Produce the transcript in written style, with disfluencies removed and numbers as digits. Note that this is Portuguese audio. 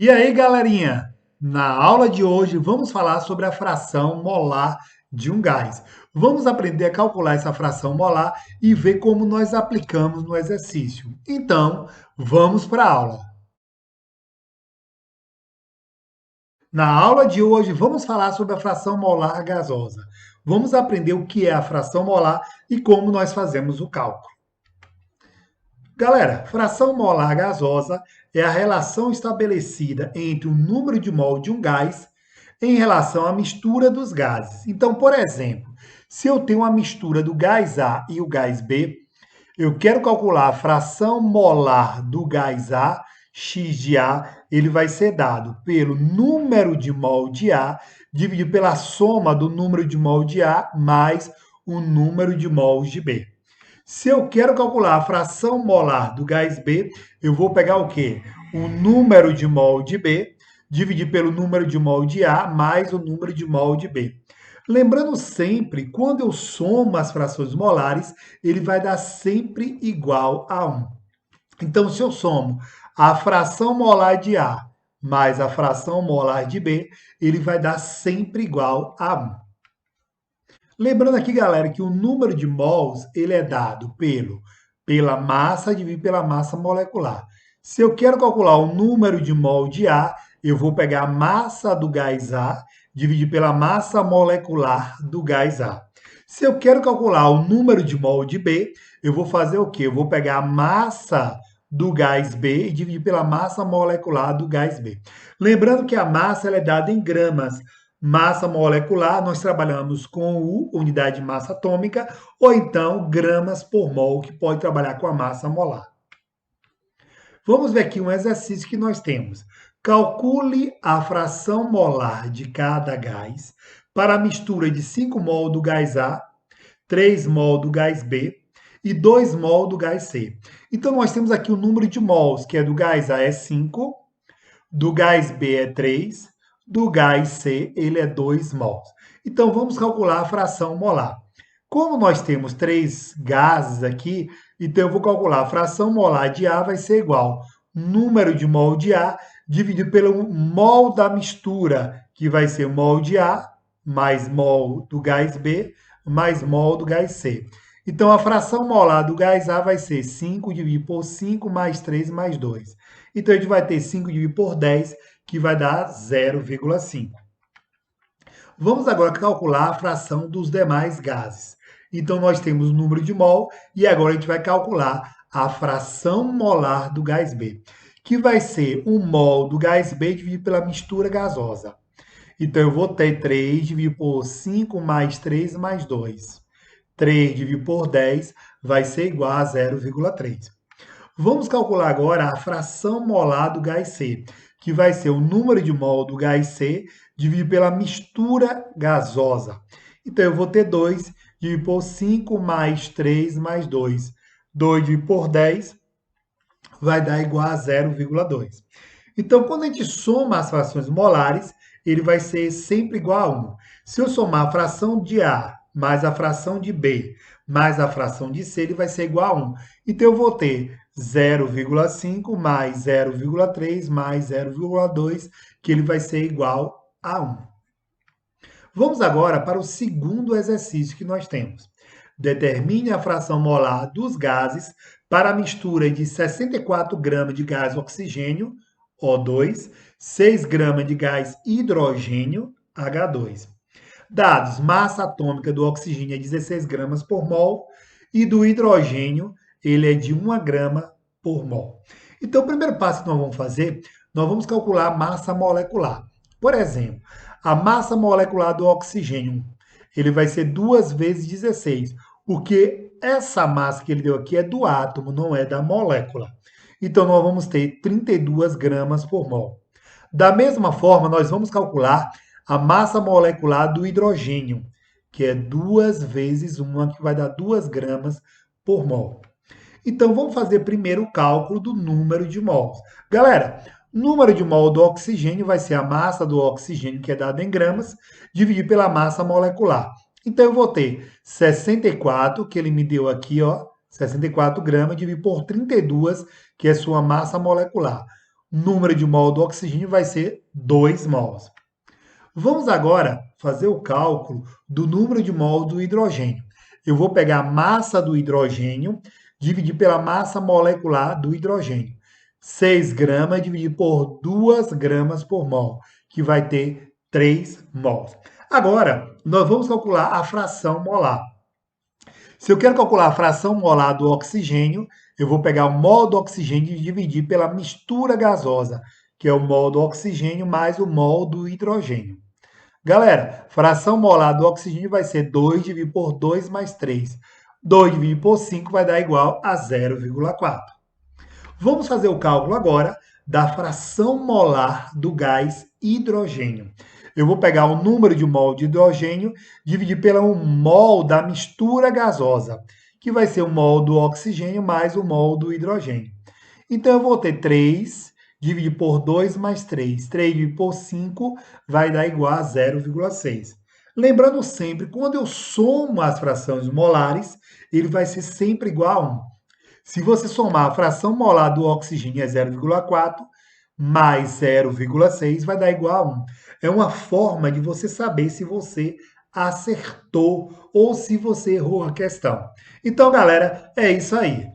E aí, galerinha? Na aula de hoje vamos falar sobre a fração molar de um gás. Vamos aprender a calcular essa fração molar e ver como nós aplicamos no exercício. Então, vamos para a aula. Na aula de hoje vamos falar sobre a fração molar gasosa. Vamos aprender o que é a fração molar e como nós fazemos o cálculo. Galera, fração molar gasosa é a relação estabelecida entre o número de mol de um gás em relação à mistura dos gases. Então, por exemplo, se eu tenho uma mistura do gás A e o gás B, eu quero calcular a fração molar do gás A, X de A, ele vai ser dado pelo número de mol de A dividido pela soma do número de mol de A mais o número de mols de B. Se eu quero calcular a fração molar do gás B, eu vou pegar o quê? O número de mol de B, dividir pelo número de mol de A, mais o número de mol de B. Lembrando sempre, quando eu somo as frações molares, ele vai dar sempre igual a 1. Então, se eu somo a fração molar de A mais a fração molar de B, ele vai dar sempre igual a 1. Lembrando aqui, galera, que o número de mols ele é dado pela massa dividido pela massa molecular. Se eu quero calcular o número de mol de A, eu vou pegar a massa do gás A dividir pela massa molecular do gás A. Se eu quero calcular o número de mol de B, eu vou fazer o quê? Eu vou pegar a massa do gás B e dividir pela massa molecular do gás B. Lembrando que a massa ela é dada em gramas. Massa molecular, nós trabalhamos com U, unidade de massa atômica, ou então gramas por mol, que pode trabalhar com a massa molar. Vamos ver aqui um exercício que nós temos. Calcule a fração molar de cada gás para a mistura de 5 mol do gás A, 3 mol do gás B e 2 mol do gás C. Então, nós temos aqui o número de mols, que é do gás A é 5, do gás B é 3, do gás C ele é 2 mols. Então, vamos calcular a fração molar. Como nós temos 3 gases aqui, então eu vou calcular a fração molar de A vai ser igual número de mol de A dividido pelo mol da mistura, que vai ser mol de A mais mol do gás B mais mol do gás C. Então, a fração molar do gás A vai ser 5 dividido por 5 mais 3 mais 2. Então, a gente vai ter 5 dividido por 10, que vai dar 0,5. Vamos agora calcular a fração dos demais gases. Então, nós temos o número de mol e agora a gente vai calcular a fração molar do gás B, que vai ser o mol do gás B dividido pela mistura gasosa. Então, eu vou ter 3 dividido por 5 mais 3 mais 2. 3 dividido por 10 vai ser igual a 0,3. Vamos calcular agora a fração molar do gás C, que vai ser o número de mol do gás C dividido pela mistura gasosa. Então, eu vou ter 2 dividido por 5 mais 3 mais 2. 2 dividido por 10 vai dar igual a 0,2. Então, quando a gente soma as frações molares, ele vai ser sempre igual a 1. Se eu somar a fração de A mais a fração de B mais a fração de C, ele vai ser igual a 1. Então, eu vou ter 0,5 mais 0,3 mais 0,2, que ele vai ser igual a 1. Vamos agora para o segundo exercício que nós temos. Determine a fração molar dos gases para a mistura de 64 gramas de gás oxigênio, O2, 6 gramas de gás hidrogênio, H2. Dados: massa atômica do oxigênio é 16 gramas por mol e do hidrogênio ele é de 1 grama por mol. Então, o primeiro passo que nós vamos fazer, nós vamos calcular a massa molecular. Por exemplo, a massa molecular do oxigênio, ele vai ser 2 vezes 16, porque essa massa que ele deu aqui é do átomo, não é da molécula. Então, nós vamos ter 32 gramas por mol. Da mesma forma, nós vamos calcular a massa molecular do hidrogênio, que é 2 vezes 1, que vai dar 2 gramas por mol. Então, vamos fazer primeiro o cálculo do número de mols. Galera, número de mol do oxigênio vai ser a massa do oxigênio, que é dada em gramas, dividido pela massa molecular. Então, eu vou ter 64, que ele me deu aqui, ó, 64 gramas, dividido por 32, que é sua massa molecular. número de mol do oxigênio vai ser 2 mols. Vamos agora fazer o cálculo do número de mol do hidrogênio. Eu vou pegar a massa do hidrogênio, dividir pela massa molecular do hidrogênio. 6 gramas dividido por 2 gramas por mol, que vai ter 3 mols. Agora, nós vamos calcular a fração molar. Se eu quero calcular a fração molar do oxigênio, eu vou pegar o mol do oxigênio e dividir pela mistura gasosa, que é o mol do oxigênio mais o mol do hidrogênio. Galera, fração molar do oxigênio vai ser 2 dividido por 2 mais 3. 2 dividido por 5 vai dar igual a 0,4. Vamos fazer o cálculo agora da fração molar do gás hidrogênio. Eu vou pegar o número de mol de hidrogênio, dividir pelo mol da mistura gasosa, que vai ser o mol do oxigênio mais o mol do hidrogênio. Então, eu vou ter 3 dividido por 2 mais 3. 3 dividido por 5 vai dar igual a 0,6. Lembrando sempre, quando eu somo as frações molares, ele vai ser sempre igual a 1. Se você somar a fração molar do oxigênio é 0,4, mais 0,6 vai dar igual a 1. É uma forma de você saber se você acertou ou se você errou a questão. Então, galera, é isso aí.